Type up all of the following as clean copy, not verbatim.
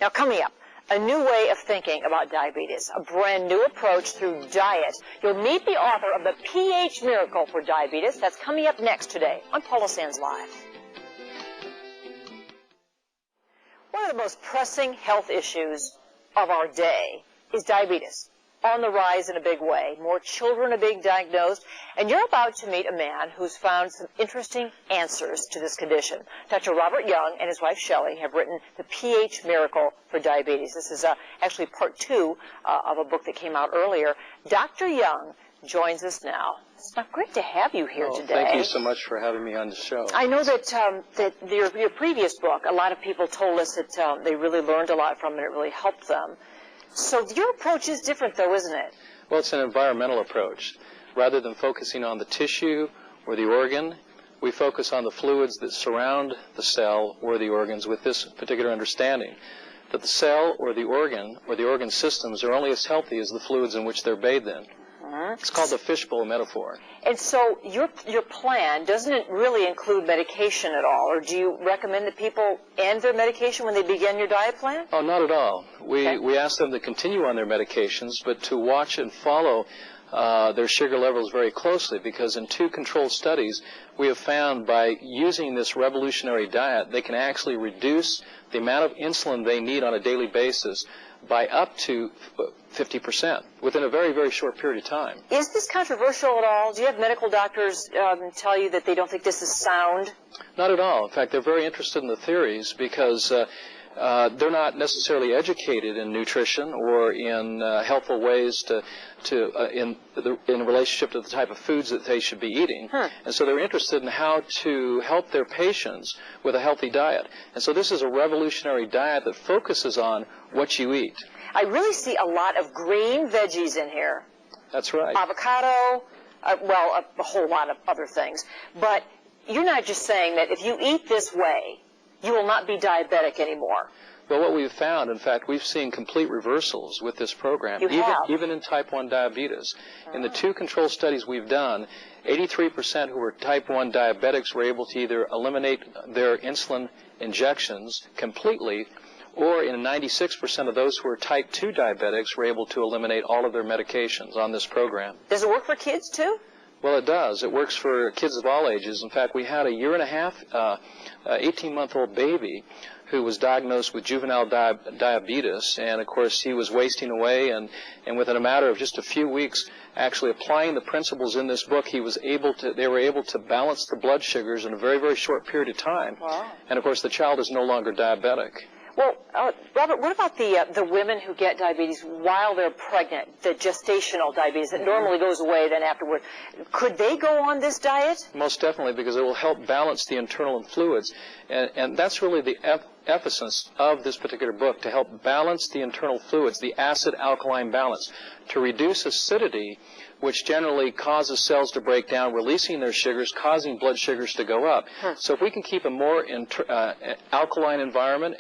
Now, coming up, a new way of thinking about diabetes, a brand new approach through diet. You'll meet the author of The pH Miracle for Diabetes. That's coming up next today on Paula Sands Live. One of the most pressing health issues of our day is diabetes. On the rise in a big way. More children are being diagnosed, and you're about to meet a man who's found some interesting answers to this condition. Dr. Robert Young and his wife Shelley have written The pH Miracle for Diabetes. This is actually part 2 of a book that came out earlier. Dr. Young joins us now. It's great to have you here today. Thank you so much for having me on the show. I know that your previous book, a lot of people told us that they really learned a lot from it. It really helped them. So your approach is different, though, isn't it? Well, it's an environmental approach. Rather than focusing on the tissue or the organ, we focus on the fluids that surround the cell or the organs with this particular understanding, that the cell or the organ systems are only as healthy as the fluids in which they're bathed in. It's called the fishbowl metaphor. And so your plan, doesn't it really include medication at all? Or do you recommend that people end their medication when they begin your diet plan? Oh, not at all. We ask them to continue on their medications, but to watch and follow their sugar levels very closely, because in 2 controlled studies, we have found by using this revolutionary diet, they can actually reduce the amount of insulin they need on a daily basis by up to 50% within a very, very short period of time. Is this controversial at all? Do you have medical doctors tell you that they don't think this is sound? Not at all. In fact, they're very interested in the theories because they're not necessarily educated in nutrition or in helpful ways in relationship to the type of foods that they should be eating. And so they're interested in how to help their patients with a healthy diet. And so this is a revolutionary diet that focuses on what you eat. I really see a lot of green veggies in here. That's right. Avocado, well, a whole lot of other things. But you're not just saying that if you eat this way, you will not be diabetic anymore. Well, what we've found, in fact, we've seen complete reversals with this program, even in type 1 diabetes. In the 2 control studies we've done, 83% who were type 1 diabetics were able to either eliminate their insulin injections completely, or in 96% of those who are type 2 diabetics were able to eliminate all of their medications on this program. Does it work for kids, too? Well, it does. It works for kids of all ages. In fact, we had a 18-month-old baby who was diagnosed with juvenile diabetes, and of course he was wasting away, and within a matter of just a few weeks, actually applying the principles in this book, they were able to balance the blood sugars in a very, very short period of time. Wow. And of course the child is no longer diabetic. Well, Robert, what about the women who get diabetes while they're pregnant, the gestational diabetes that normally goes away then afterward? Could they go on this diet? Most definitely, because it will help balance the internal fluids. And that's really the emphasis of this particular book, to help balance the internal fluids, the acid-alkaline balance, to reduce acidity, which generally causes cells to break down, releasing their sugars, causing blood sugars to go up. So if we can keep a more alkaline environment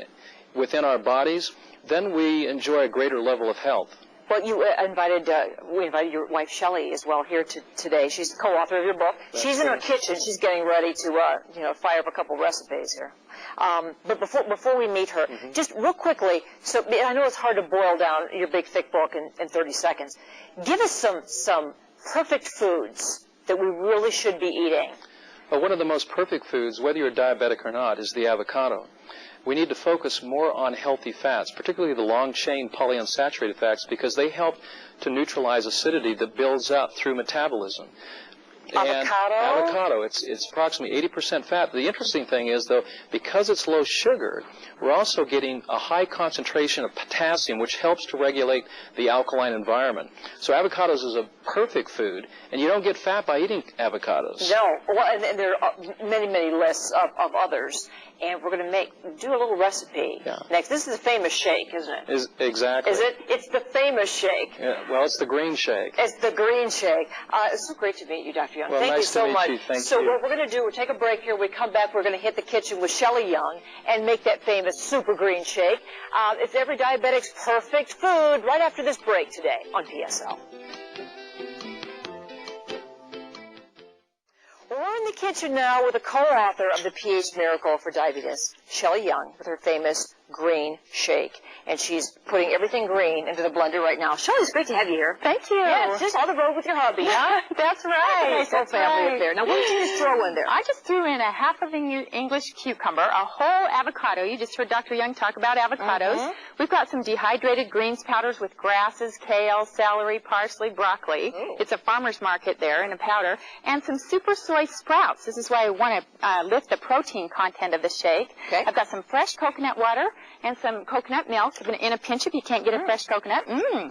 within our bodies, then we enjoy a greater level of health. Well, we invited your wife Shelley as well here today. She's the co-author of your book. She's in her kitchen. She's getting ready to fire up a couple recipes here. But before we meet her, just real quickly, so I know it's hard to boil down your big thick book in 30 seconds. Give us some perfect foods that we really should be eating. Well, one of the most perfect foods, whether you're diabetic or not, is the avocado. We need to focus more on healthy fats, particularly the long-chain polyunsaturated fats, because they help to neutralize acidity that builds up through metabolism. Avocado, it's approximately 80% fat. The interesting thing is, though, because it's low sugar, we're also getting a high concentration of potassium, which helps to regulate the alkaline environment. So avocados is a perfect food, and you don't get fat by eating avocados. No. Well, and there are many, many lists of others. And we're going to do a little recipe next. This is a famous shake, isn't it? Exactly. Is it? It's the famous shake. Yeah, well, it's the green shake. It's the green shake. It's so great to meet you, Dr. Young. Well, Thank you so much. So what we're going to do, we'll take a break here. We come back, we're going to hit the kitchen with Shelley Young and make that famous super green shake. It's every diabetic's perfect food right after this break today on PSL. We're in the kitchen now with a co-author of The pH Miracle for Diabetes, Shelley Young, with her famous green shake. And she's putting everything green into the blender right now. Shelley, it's great to have you here. Thank you. Yeah, just on the road with your hubby, huh? That's right. Nice whole family up there. Now, what did you just throw in there? I just threw in a half of an English cucumber, a whole avocado. You just heard Dr. Young talk about avocados. We've got some dehydrated greens powders with grasses, kale, celery, parsley, broccoli. Ooh. It's a farmer's market there in a powder. And some super soy sprouts. This is why I want to lift the protein content of the shake. Okay. I've got some fresh coconut water and some coconut milk in a pinch if you can't get a fresh coconut.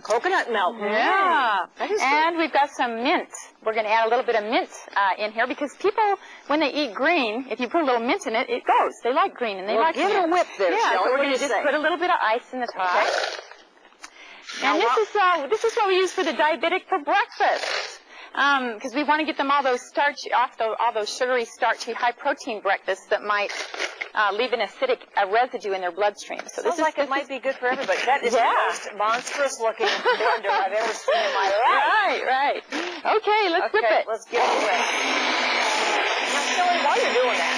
Coconut milk. Yeah. That is And we've got some mint. We're going to add a little bit of mint in here because people, when they eat green, if you put a little mint in it, it goes. They like green and they like give mint. it a whip there, Yeah, Shelley. so we're What do going you to just say? put a little bit of ice in the top. Okay. And this is what we use for the diabetic for breakfast. Because we want to get them all those all those sugary, starchy, high-protein breakfasts that might leave an acidic residue in their bloodstream. So Sounds like it might be good for everybody. That is the most monstrous-looking blender I've ever seen in my life. Right. Okay, let's whip it. Let's get it away. Now, Shelley, while you're doing that,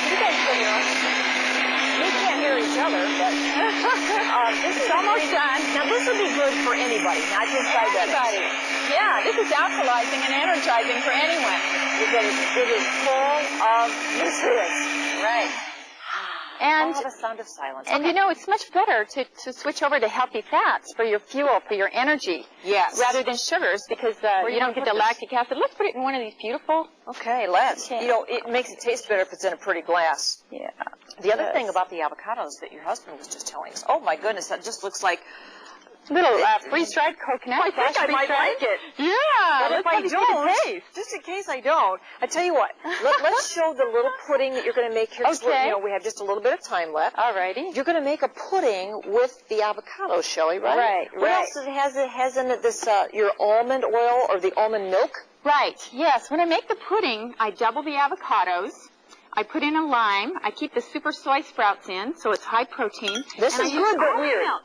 you guys still hear us? We can't hear each other, but this is almost done. Now, this would be good for anybody, not just diabetics. Yeah, this is alkalizing and energizing for anyone. Because it is full of nutrients. Right. And the sound of silence. And you know, it's much better to switch over to healthy fats for your fuel, for your energy. Yes. Rather than sugars because you don't get the lactic acid. Let's put it in one of these beautiful. Okay, let's. Okay. You know, it makes it taste better if it's in a pretty glass. Yeah. The other thing about the avocados that your husband was just telling us, oh my goodness, that just looks like little freeze-dried coconut. I think I might like it. Yeah. But if I don't, just in case I don't, I tell you what, let's show the little pudding that you're going to make here. Okay. You know, we have just a little bit of time left. Alrighty. You're going to make a pudding with the avocado, Shelley, right? Right. What else has in it this, your almond oil or the almond milk? Right. Yes. When I make the pudding, I double the avocados. I put in a lime. I keep the super soy sprouts in, so it's high protein. This is good but weird. Milk.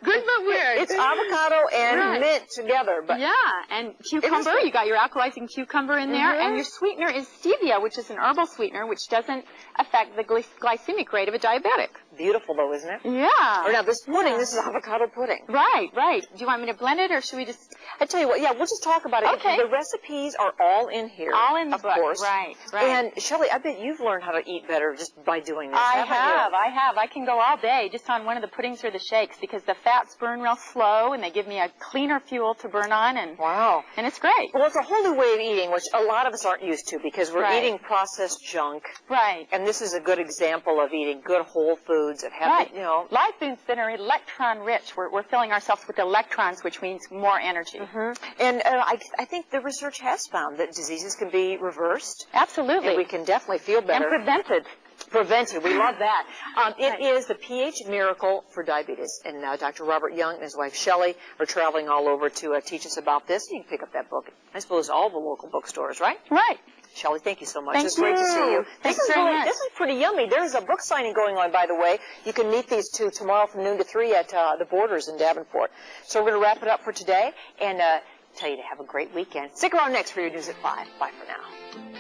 Good but weird. It's avocado and mint together. But yeah, and cucumber. You got your alkalizing cucumber in there, and your sweetener is stevia, which is an herbal sweetener, which doesn't affect the glycemic rate of a diabetic. Beautiful, though, isn't it? Yeah. Or now this pudding, this is avocado pudding. Right. Do you want me to blend it, or should we just? I tell you what, yeah, we'll just talk about it. Okay. The recipes are all in here. All in the book. Of course. Right. And Shelley, I bet you've learned how to eat better just by doing this. I have. I can go all day just on one of the puddings or the shakes because the fats burn real slow and they give me a cleaner fuel to burn on and and it's great. Well, it's a whole new way of eating, which a lot of us aren't used to because we're eating processed junk. Right. And this is a good example of eating good whole foods that have, you know, live foods that are electron rich. We're filling ourselves with electrons, which means more energy. And I think the research has found that diseases can be reversed. Absolutely. And we can definitely feel better. And prevented. Prevented. We love that. It is the pH miracle for diabetes. And Dr. Robert Young and his wife Shelley are traveling all over to teach us about this. You can pick up that book, I suppose, all the local bookstores, right? Right. Shelley, thank you so much. Thank It's great to see you. Thanks very much. This is pretty yummy. There's a book signing going on, by the way. You can meet these two tomorrow from noon to 3 at the Borders in Davenport. So we're going to wrap it up for today and tell you to have a great weekend. Stick around next for your news at 5. Bye for now.